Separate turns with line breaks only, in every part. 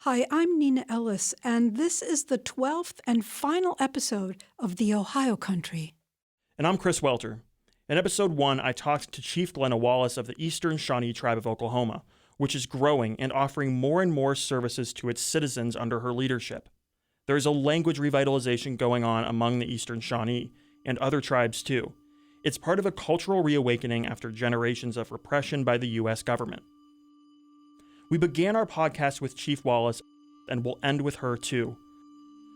Hi, I'm Nina Ellis, and this is the 12th and final episode of the Ohio Country.
And I'm Chris Welter. In episode 1, I talked to Chief Glenna Wallace of the Eastern Shawnee Tribe of Oklahoma, which is growing and offering more and more services to its citizens under her leadership. There is a language revitalization going on among the Eastern Shawnee, and other tribes too. It's part of a cultural reawakening after generations of repression by the U.S. government. We began our podcast with Chief Wallace, and we'll end with her too.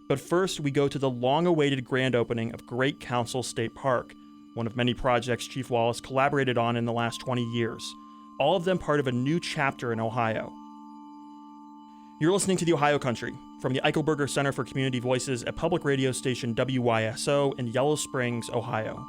But first, we go to the long-awaited grand opening of Great Council State Park, one of many projects Chief Wallace collaborated on in the last 20 years, all of them part of a new chapter in Ohio. You're listening to the Ohio Country from the Eichelberger Center for Community Voices at public radio station WYSO in Yellow Springs, Ohio.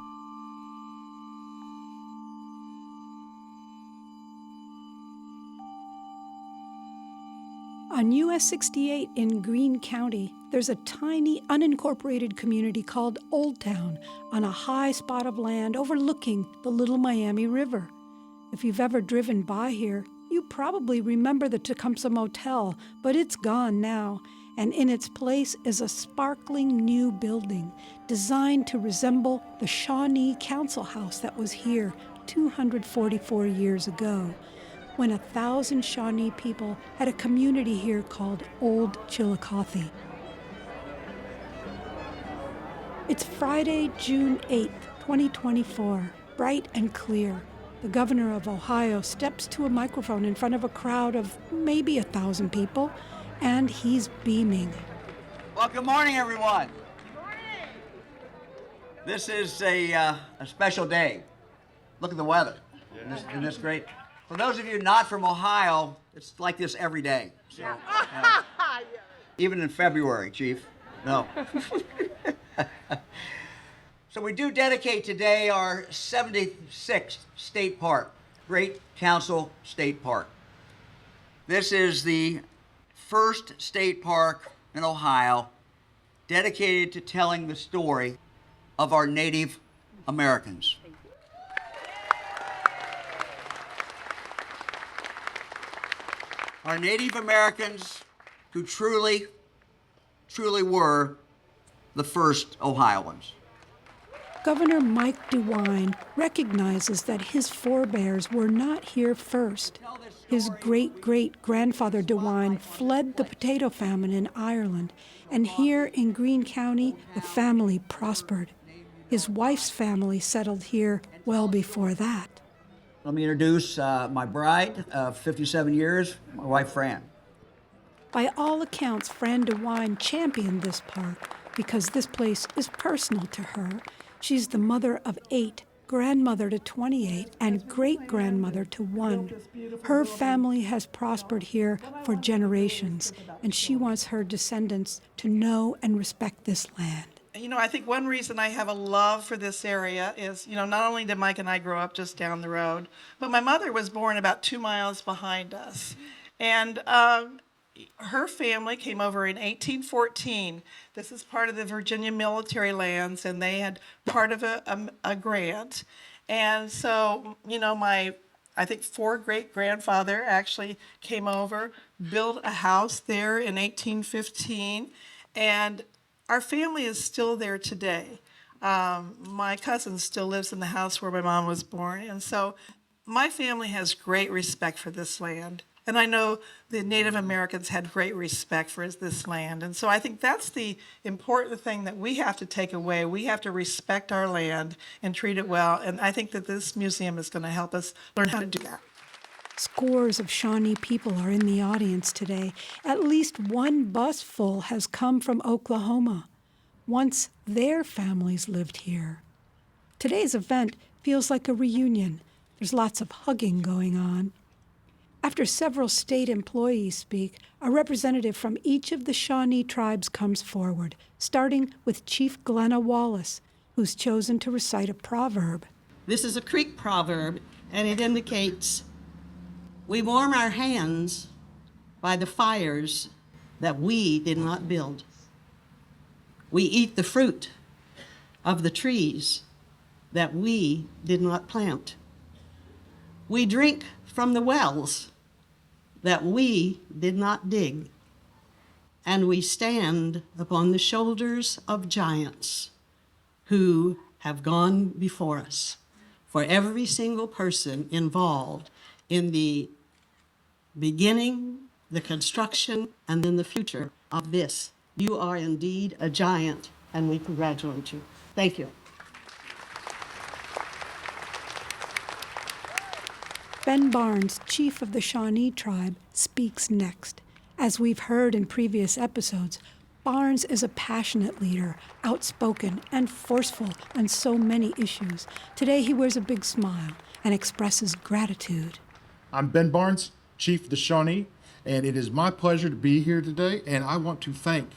On US 68 in Greene County, there's a tiny, unincorporated community called Old Town on a high spot of land overlooking the Little Miami River. If you've ever driven by here, you probably remember the Tecumseh Motel, but it's gone now, and in its place is a sparkling new building designed to resemble the Shawnee Council House that was here 244 years ago, when 1,000 Shawnee people had a community here called Old Chillicothe. It's Friday, June 8th, 2024, bright and clear. The governor of Ohio steps to a microphone in front of a crowd of maybe 1,000 people, and he's beaming.
Well, good morning, everyone. Good morning. This is a special day. Look at the weather. Isn't this great? For those of you not from Ohio, it's like this every day. So, even in February, Chief. No. So we do dedicate today our 76th state park, Great Council State Park. This is the first state park in Ohio dedicated to telling the story of our Native Americans. Our Native Americans who truly were the first Ohioans.
Governor Mike DeWine recognizes that his forebears were not here first. His great-great-grandfather DeWine fled the potato famine in Ireland, and here in Greene County, the family prospered. His wife's family settled here well before that.
Let me introduce my bride of 57 years, my wife, Fran.
By all accounts, Fran DeWine championed this park because this place is personal to her. She's the mother of 8, grandmother to 28, and great-grandmother to 1. Her family has prospered here for generations, and she wants her descendants to know and respect this land.
You know, I think one reason I have a love for this area is, not only did Mike and I grow up just down the road, but my mother was born about 2 miles behind us. And her family came over in 1814. This is part of the Virginia military lands, and they had part of a grant. And so, I think 4 great-grandfather actually came over, built a house there in 1815, and our family is still there today. My cousin still lives in the house where my mom was born. And so my family has great respect for this land. And I know the Native Americans had great respect for this land. And so I think that's the important thing that we have to take away. We have to respect our land and treat it well. And I think that this museum is going to help us learn how to do that.
Scores of Shawnee people are in the audience today. At least one bus full has come from Oklahoma. Once their families lived here. Today's event feels like a reunion. There's lots of hugging going on. After several state employees speak, a representative from each of the Shawnee tribes comes forward, starting with Chief Glenna Wallace, who's chosen to recite a proverb.
This is a Creek proverb, and it indicates, "We warm our hands by the fires that we did not build. We eat the fruit of the trees that we did not plant. We drink from the wells that we did not dig. and we stand upon the shoulders of giants who have gone before us. For every single person involved in the beginning, the construction, and then the future of this, you are indeed a giant, and we congratulate you. Thank you.
Ben Barnes, chief of the Shawnee Tribe, speaks next. As we've heard in previous episodes, Barnes is a passionate leader, outspoken and forceful on so many issues. Today he wears a big smile and expresses gratitude.
I'm Ben Barnes, chief of the Shawnee, and it is my pleasure to be here today, and I want to thank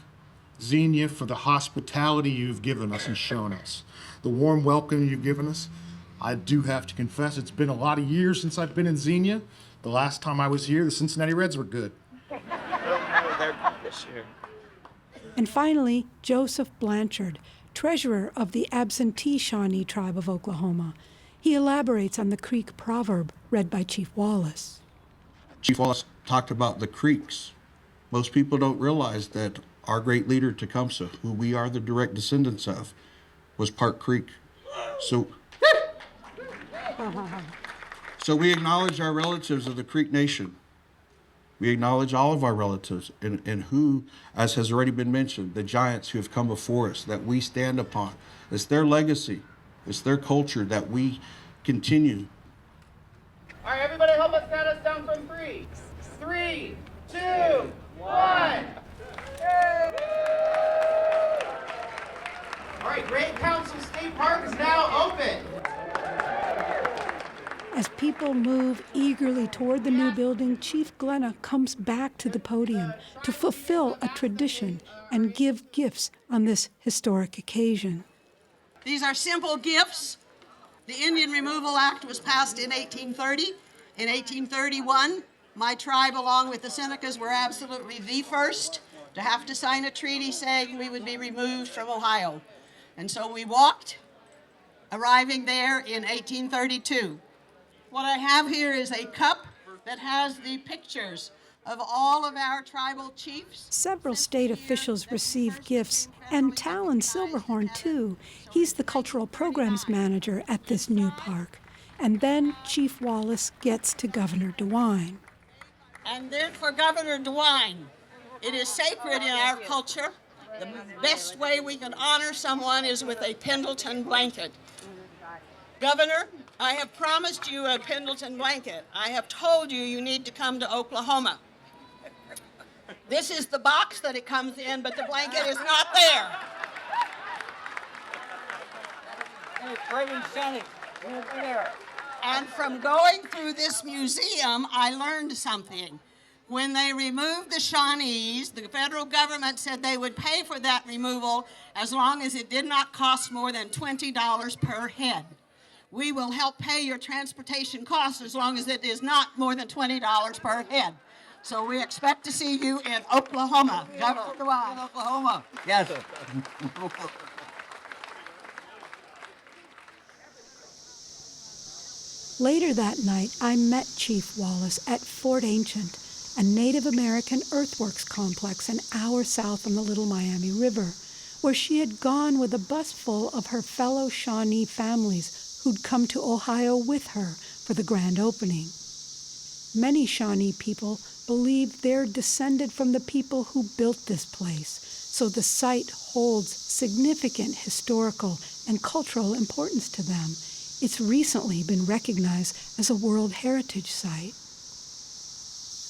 Xenia for the hospitality you've given us and shown us, the warm welcome you've given us. I do have to confess, it's been a lot of years since I've been in Xenia. The last time I was here, the Cincinnati Reds were good.
And finally, Joseph Blanchard, treasurer of the absentee Shawnee Tribe of Oklahoma. He elaborates on the Creek proverb read by Chief Wallace.
Chief Wallace talked about the creeks. Most people don't realize that our great leader, Tecumseh, who we are the direct descendants of, was Park Creek. So we acknowledge our relatives of the Creek Nation. We acknowledge all of our relatives and who, as has already been mentioned, the giants who have come before us that we stand upon. It's their legacy. It's their culture that we continue.
All right, everybody help us count us down from 3. 3, 2, 1. All right, Greene County State Park is now open.
As people move eagerly toward the new building, Chief Glenna comes back to the podium to fulfill a tradition and give gifts on this historic occasion.
These are simple gifts. The Indian Removal Act was passed in 1830. In 1831, my tribe, along with the Senecas, were absolutely the first to have to sign a treaty saying we would be removed from Ohio. And so we walked, arriving there in 1832. What I have here is a cup that has the pictures of all of our tribal chiefs.
Several state officials receive gifts, and Talon Silverhorn, too. He's the cultural programs manager at this new park. And then Chief Wallace gets to Governor DeWine.
And then for Governor DeWine, it is sacred in our culture. The best way we can honor someone is with a Pendleton blanket. Governor, I have promised you a Pendleton blanket. I have told you you need to come to Oklahoma. This is the box that it comes in, but the blanket is not there. And from going through this museum, I learned something. When they removed the Shawnees, the federal government said they would pay for that removal as long as it did not cost more than $20 per head. We will help pay your transportation costs as long as it is not more than $20 per head. So we expect to see you in Oklahoma. Governor DeWine.
In Oklahoma. Yes.
Later that night, I met Chief Wallace at Fort Ancient, a Native American earthworks complex an hour south on the Little Miami River, where she had gone with a bus full of her fellow Shawnee families who'd come to Ohio with her for the grand opening. Many Shawnee people believe they're descended from the people who built this place, so the site holds significant historical and cultural importance to them. It's recently been recognized as a World Heritage Site.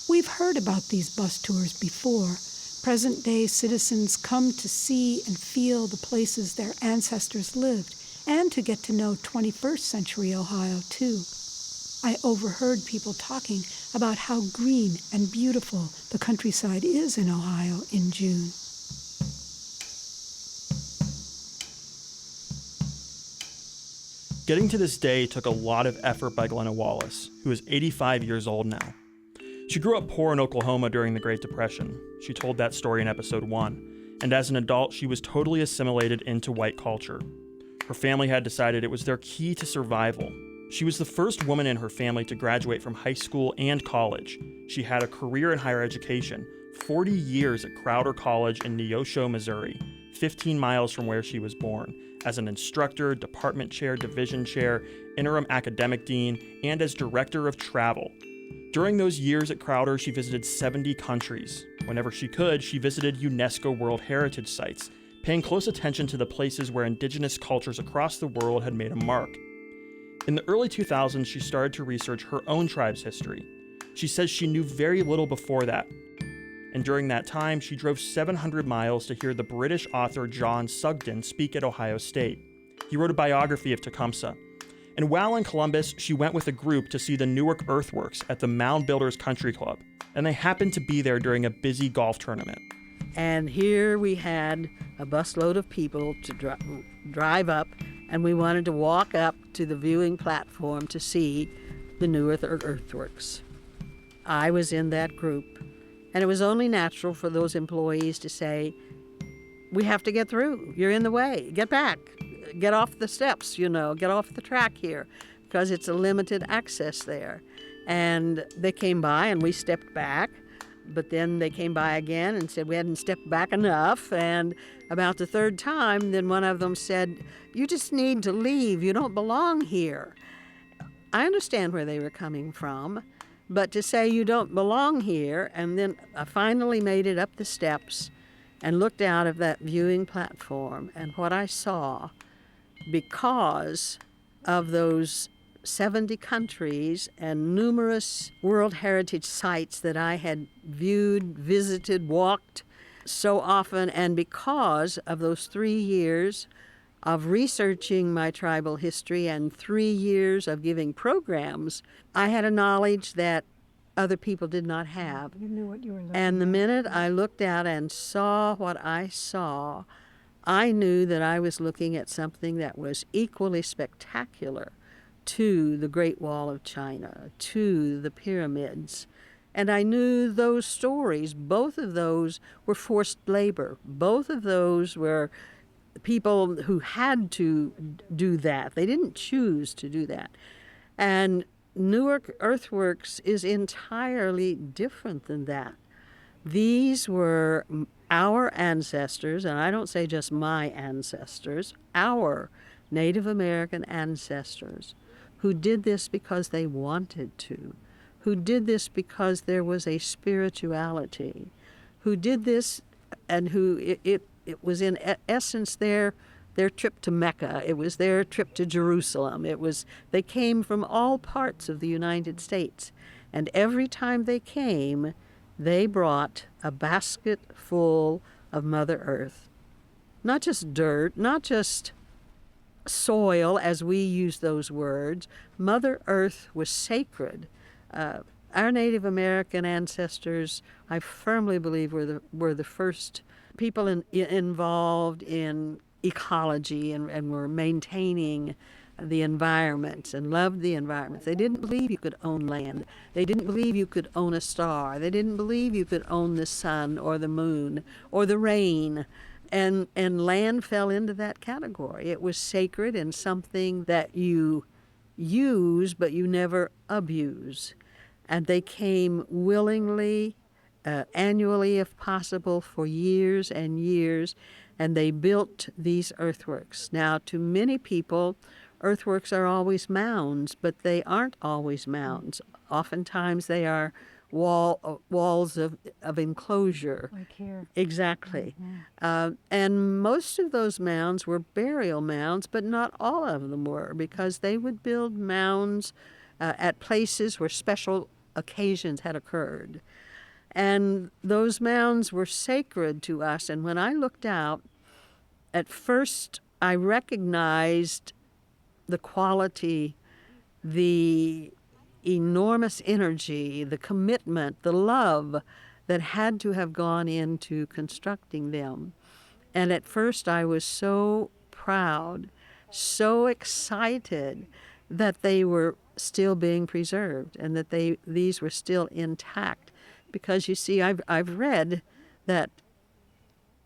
We've heard about these bus tours before. Present-day citizens come to see and feel the places their ancestors lived, and to get to know 21st century Ohio, too. I overheard people talking about how green and beautiful the countryside is in Ohio in June.
Getting to this day took a lot of effort by Glenna Wallace, who is 85 years old now. She grew up poor in Oklahoma during the Great Depression. She told that story in episode 1. And as an adult, she was totally assimilated into white culture. Her family had decided it was their key to survival. She was the first woman in her family to graduate from high school and college. She had a career in higher education, 40 years at Crowder College in Neosho, Missouri, 15 miles from where she was born, as an instructor, department chair, division chair, interim academic dean, and as director of travel. During those years at Crowder, she visited 70 countries. Whenever she could, she visited UNESCO World Heritage Sites, paying close attention to the places where indigenous cultures across the world had made a mark. In the early 2000s, she started to research her own tribe's history. She says she knew very little before that. And during that time, she drove 700 miles to hear the British author John Sugden speak at Ohio State. He wrote a biography of Tecumseh. And while in Columbus, she went with a group to see the Newark Earthworks at the Mound Builders Country Club. And they happened to be there during a busy golf tournament.
And here we had a busload of people to drive up, and we wanted to walk up to the viewing platform to see the Newark Earthworks. I was in that group, and it was only natural for those employees to say, "We have to get through. You're in the way. Get back. Get off the steps, get off the track here," because it's a limited access there. And they came by, and we stepped back. But then they came by again and said we hadn't stepped back enough. And about the third time, then one of them said, "You just need to leave. You don't belong here." I understand where they were coming from, but to say you don't belong here, and then I finally made it up the steps and looked out of that viewing platform, and what I saw, because of those 70 countries and numerous World Heritage sites that I had viewed, visited, walked so often, and because of those 3 years of researching my tribal history and 3 years of giving programs, I had a knowledge that other people did not have.
You knew what you were looking
And the
at.
minute I looked out and saw what I saw, I knew that I was looking at something that was equally spectacular to the Great Wall of China, to the pyramids. And I knew those stories. Both of those were forced labor. Both of those were people who had to do that. They didn't choose to do that. And Newark Earthworks is entirely different than that. These were our ancestors, and I don't say just my ancestors, our Native American ancestors, who did this because they wanted to, who did this because there was a spirituality, who did this and who it was in essence their trip to Mecca. It was their trip to Jerusalem. They came from all parts of the United States. And every time they came, they brought a basket full of Mother Earth. Not just dirt, not just soil, as we use those words. Mother Earth was sacred. Our Native American ancestors, I firmly believe, were the first people involved in ecology and were maintaining the environment and loved the environment. They didn't believe you could own land. They didn't believe you could own a star. They didn't believe you could own the sun or the moon or the rain. And land fell into that category. It was sacred and something that you use, but you never abuse. And they came willingly, annually if possible, for years and years, and they built these earthworks. Now, to many people, earthworks are always mounds, but they aren't always mounds. Oftentimes they are walls of enclosure.
Like here.
Exactly. And most of those mounds were burial mounds, but not all of them were, because they would build mounds at places where special occasions had occurred. And those mounds were sacred to us. And when I looked out, at first I recognized the quality, the enormous energy, the commitment, the love that had to have gone into constructing them. And at first I was so proud, so excited that they were still being preserved and that these were still intact. Because you see, I've read that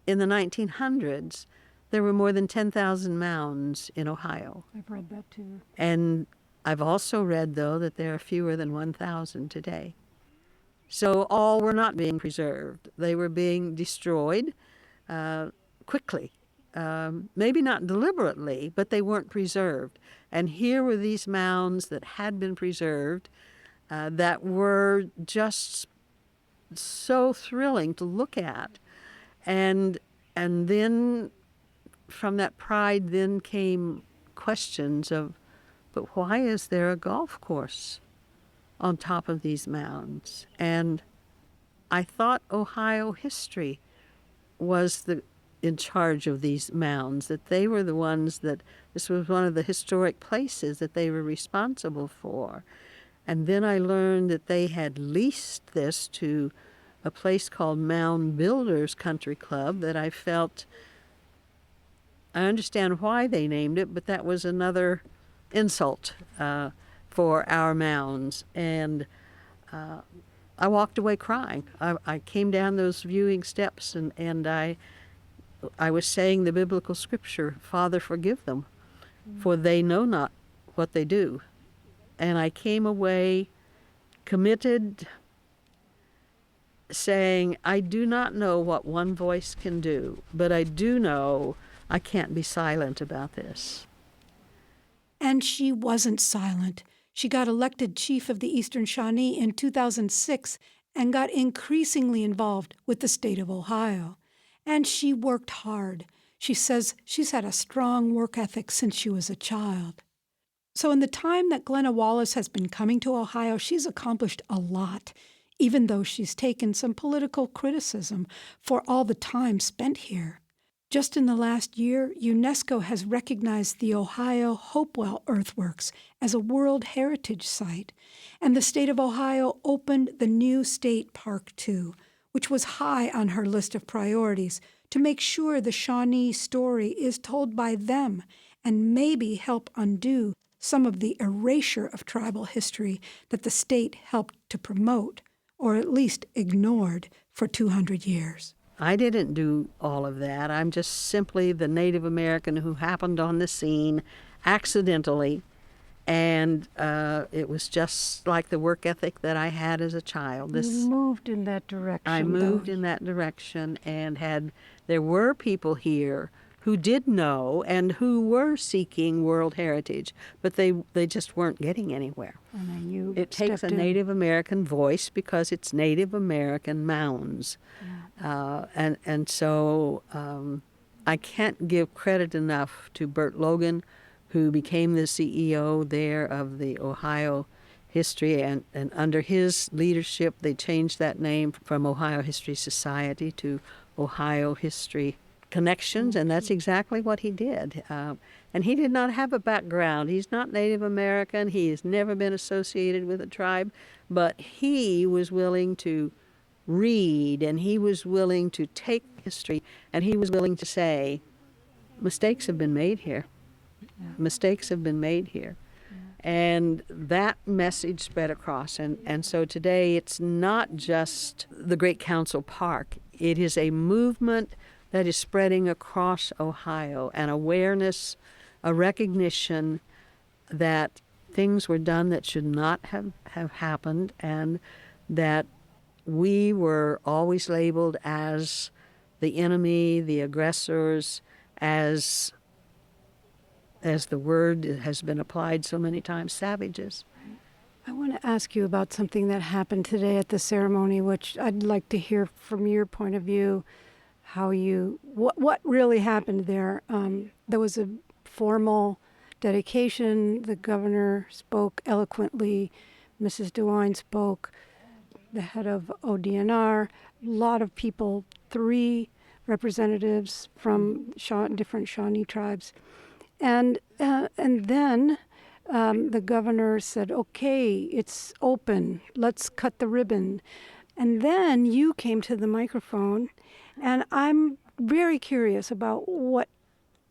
in the 1900s there were more than 10,000 mounds in Ohio.
I've read that too.
And I've also read, though, that there are fewer than 1,000 today. So all were not being preserved. They were being destroyed quickly. Maybe not deliberately, but they weren't preserved. And here were these mounds that had been preserved that were just so thrilling to look at. And then from that pride then came questions of, but why is there a golf course on top of these mounds? And I thought Ohio history was in charge of these mounds, that they were the ones that this was one of the historic places that they were responsible for. And then I learned that they had leased this to a place called Mound Builders Country Club that I felt, I understand why they named it, but that was another insult for our mounds. And I walked away crying. I came down those viewing steps and I was saying the biblical scripture, Father, forgive them, for they know not what they do. And I came away committed, saying, I do not know what one voice can do, but I do know I can't be silent about this.
And she wasn't silent. She got elected chief of the Eastern Shawnee in 2006 and got increasingly involved with the state of Ohio. And she worked hard. She says she's had a strong work ethic since she was a child. So in the time that Glenna Wallace has been coming to Ohio, she's accomplished a lot, even though she's taken some political criticism for all the time spent here. Just in the last year, UNESCO has recognized the Ohio Hopewell Earthworks as a World Heritage Site, and the state of Ohio opened the new State Park too, which was high on her list of priorities to make sure the Shawnee story is told by them and maybe help undo some of the erasure of tribal history that the state helped to promote, or at least ignored, for 200 years.
I didn't do all of that. I'm just simply the Native American who happened on the scene accidentally, and it was just like the work ethic that I had as a child.
You moved in that direction.
I moved in that direction, and there were people here who did know and who were seeking World Heritage, but they just weren't getting anywhere.
And then you
It takes a
stepped in.
Native American voice because it's Native American mounds. And so I can't give credit enough to Bert Logan, who became the CEO there of the Ohio History, and under his leadership they changed that name from Ohio History Society to Ohio History Connections, and that's exactly what he did. And he did not have a background. He's not Native American. He has never been associated with a tribe, but he was willing to read, and he was willing to take history, and he was willing to say, mistakes have been made here. Yeah. Mistakes have been made here. Yeah. And that message spread across. And so today it's not just the Great Council Park. It is a movement that is spreading across Ohio, an awareness, a recognition that things were done that should not have happened, and that we were always labeled as the enemy, the aggressors, as the word has been applied so many times, savages.
I want to ask you about something that happened today at the ceremony, which I'd like to hear from your point of view. What really happened there? There was a formal dedication. The governor spoke eloquently. Mrs. DeWine spoke. The head of ODNR. A lot of people, 3 representatives from different Shawnee tribes, and then the governor said, "Okay, it's open. Let's cut the ribbon." And then you came to the microphone. And I'm very curious about what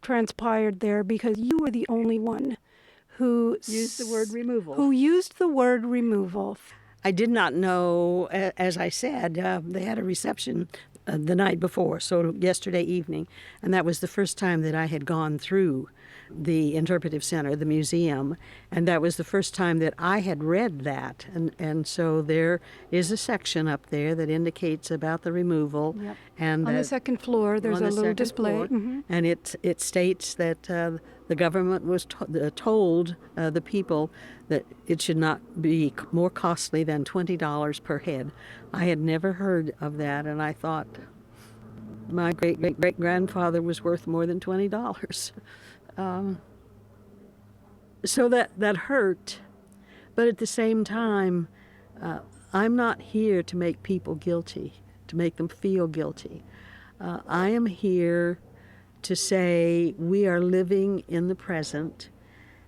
transpired there, because you were the only one who
used the word removal.
I
did not know, as I said, they had a reception the night before, so yesterday evening, and that was the first time that I had gone through the Interpretive Center, the museum, and that was the first time that I had read that. And so there is a section up there that indicates about the removal.
Yep.
And
On the
that-
second floor, there's
on
a
the
little
second
display.
floor.
Mhm.
And it states that the government was told the people that it should not be more costly than $20 per head. I had never heard of that, and I thought my great-great-great-grandfather was worth more than $20. So that hurt. But at the same time, I'm not here to make people guilty, to make them feel guilty. I am here to say we are living in the present,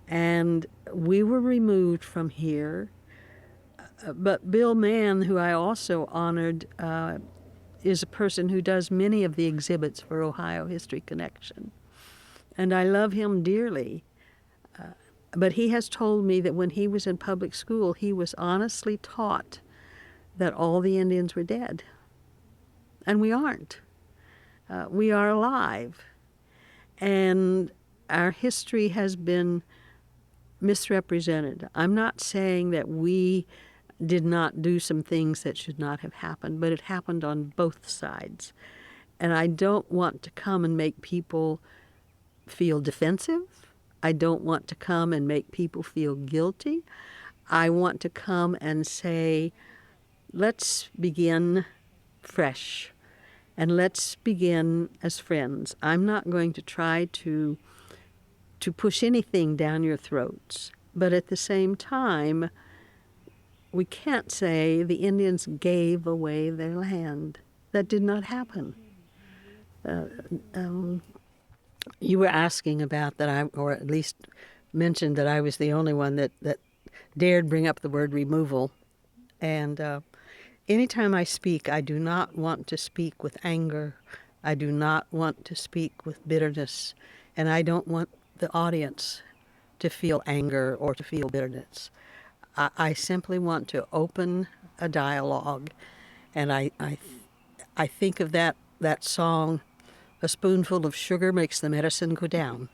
and we were removed from here. But Bill Mann, who I also honored, is a person who does many of the exhibits for Ohio History Connection. And I love him dearly. But he has told me that when he was in public school, he was honestly taught that all the Indians were dead. And we aren't. We are alive. And our history has been misrepresented. I'm not saying that we did not do some things that should not have happened, but it happened on both sides. And I don't want to come and make people feel defensive. I don't want to come and make people feel guilty. I want to come and say, let's begin fresh, and let's begin as friends. I'm not going to try to push anything down your throats, but at the same time, we can't say the Indians gave away their land. That did not happen. You were asking about that, or at least mentioned that I was the only one that dared bring up the word removal. And anytime I speak, I do not want to speak with anger. I do not want to speak with bitterness. And I don't want the audience to feel anger or to feel bitterness. I simply want to open a dialogue. And I think of that song, "A spoonful of sugar makes the medicine go down."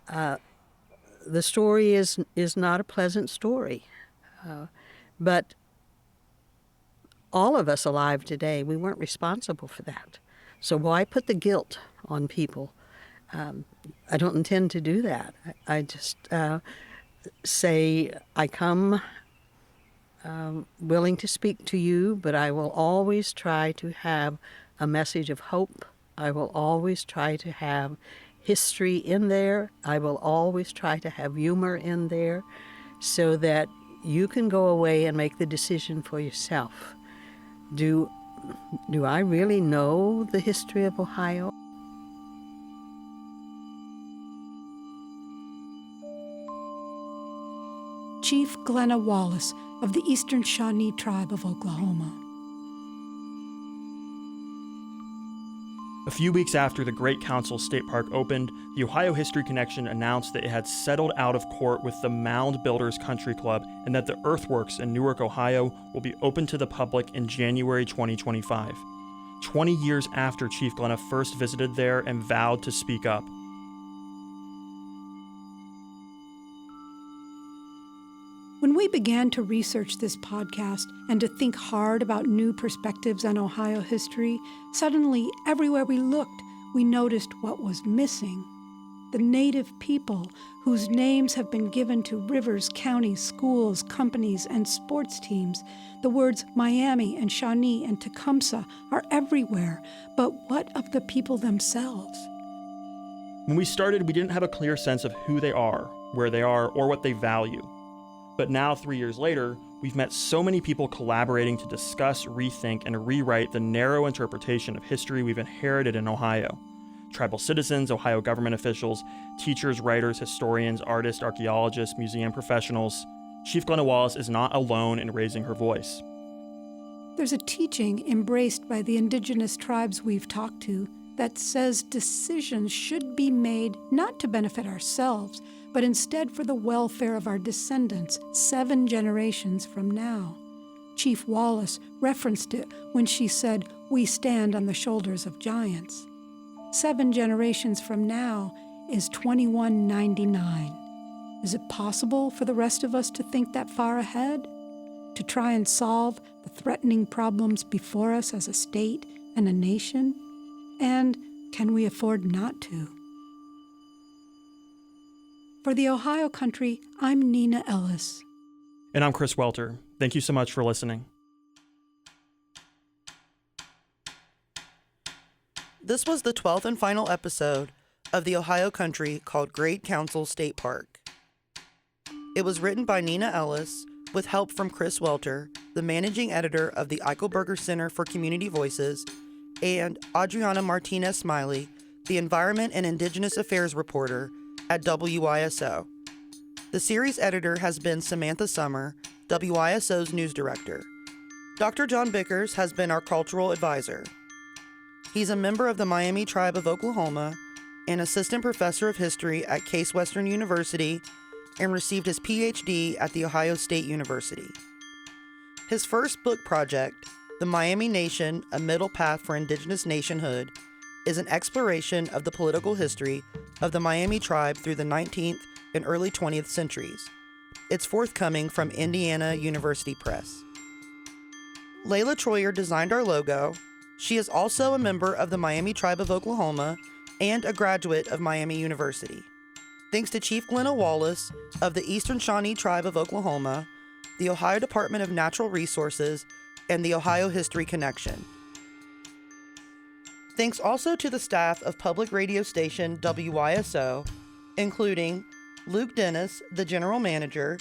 The story is not a pleasant story, but all of us alive today, we weren't responsible for that. So why put the guilt on people? I don't intend to do that. I just say I come willing to speak to you, but I will always try to have a message of hope. I will always try to have history in there. I will always try to have humor in there so that you can go away and make the decision for yourself. Do I really know the history of Ohio?
Chief Glenna Wallace of the Eastern Shawnee Tribe of Oklahoma.
A few weeks after the Great Council State Park opened, the Ohio History Connection announced that it had settled out of court with the Mound Builders Country Club and that the earthworks in Newark, Ohio will be open to the public in January 2025, 20 years after Chief Glenna first visited there and vowed to speak up.
When we began to research this podcast and to think hard about new perspectives on Ohio history, suddenly, everywhere we looked, we noticed what was missing. The native people whose names have been given to rivers, counties, schools, companies, and sports teams. The words Miami and Shawnee and Tecumseh are everywhere, but what of the people themselves?
When we started, we didn't have a clear sense of who they are, where they are, or what they value. But now, 3 years later, we've met so many people collaborating to discuss, rethink, and rewrite the narrow interpretation of history we've inherited in Ohio. Tribal citizens, Ohio government officials, teachers, writers, historians, artists, archaeologists, museum professionals. Chief Glenna Wallace is not alone in raising her voice.
There's a teaching embraced by the indigenous tribes we've talked to that says decisions should be made not to benefit ourselves, but instead for the welfare of our descendants 7 generations from now. Chief Wallace referenced it when she said, "We stand on the shoulders of giants." 7 generations from now is 2199. Is it possible for the rest of us to think that far ahead? To try and solve the threatening problems before us as a state and a nation? And can we afford not to? For the Ohio Country, I'm Nina Ellis.
And I'm Chris Welter. Thank you so much for listening.
This was the 12th and final episode of the Ohio Country called Great Council State Park. It was written by Nina Ellis with help from Chris Welter, the managing editor of the Eichelberger Center for Community Voices, and Adriana Martinez Smiley, the Environment and Indigenous Affairs reporter at WYSO. The series editor has been Samantha Summer, WYSO's news director. Dr. John Bickers has been our cultural advisor. He's a member of the Miami Tribe of Oklahoma, an assistant professor of history at Case Western University, and received his PhD at The Ohio State University. His first book project, The Miami Nation, A Middle Path for Indigenous Nationhood, is an exploration of the political history of the Miami Tribe through the 19th and early 20th centuries. It's forthcoming from Indiana University Press. Layla Troyer designed our logo. She is also a member of the Miami Tribe of Oklahoma and a graduate of Miami University. Thanks to Chief Glenna Wallace of the Eastern Shawnee Tribe of Oklahoma, the Ohio Department of Natural Resources, and the Ohio History Connection. Thanks also to the staff of public radio station WYSO, including Luke Dennis, the general manager,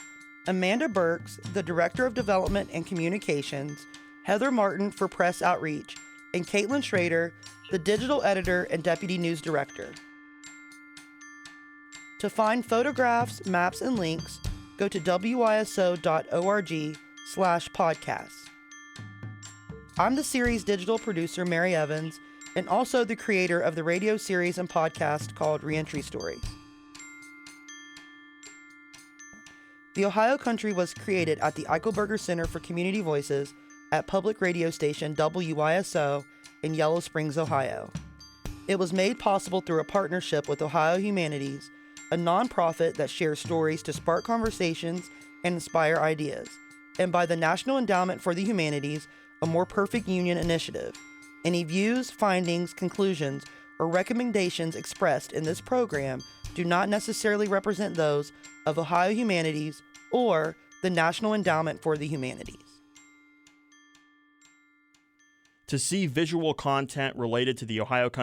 Amanda Burks, the director of development and communications, Heather Martin for press outreach, and Caitlin Schrader, the digital editor and deputy news director. To find photographs, maps, and links, go to wyso.org/podcasts. I'm the series digital producer, Mary Evans, and also the creator of the radio series and podcast called Reentry Stories. The Ohio Country was created at the Eichelberger Center for Community Voices at public radio station WYSO in Yellow Springs, Ohio. It was made possible through a partnership with Ohio Humanities, a nonprofit that shares stories to spark conversations and inspire ideas, and by the National Endowment for the Humanities, a More Perfect Union initiative. Any views, findings, conclusions, or recommendations expressed in this program do not necessarily represent those of Ohio Humanities or the National Endowment for the Humanities.
To see visual content related to the Ohio Country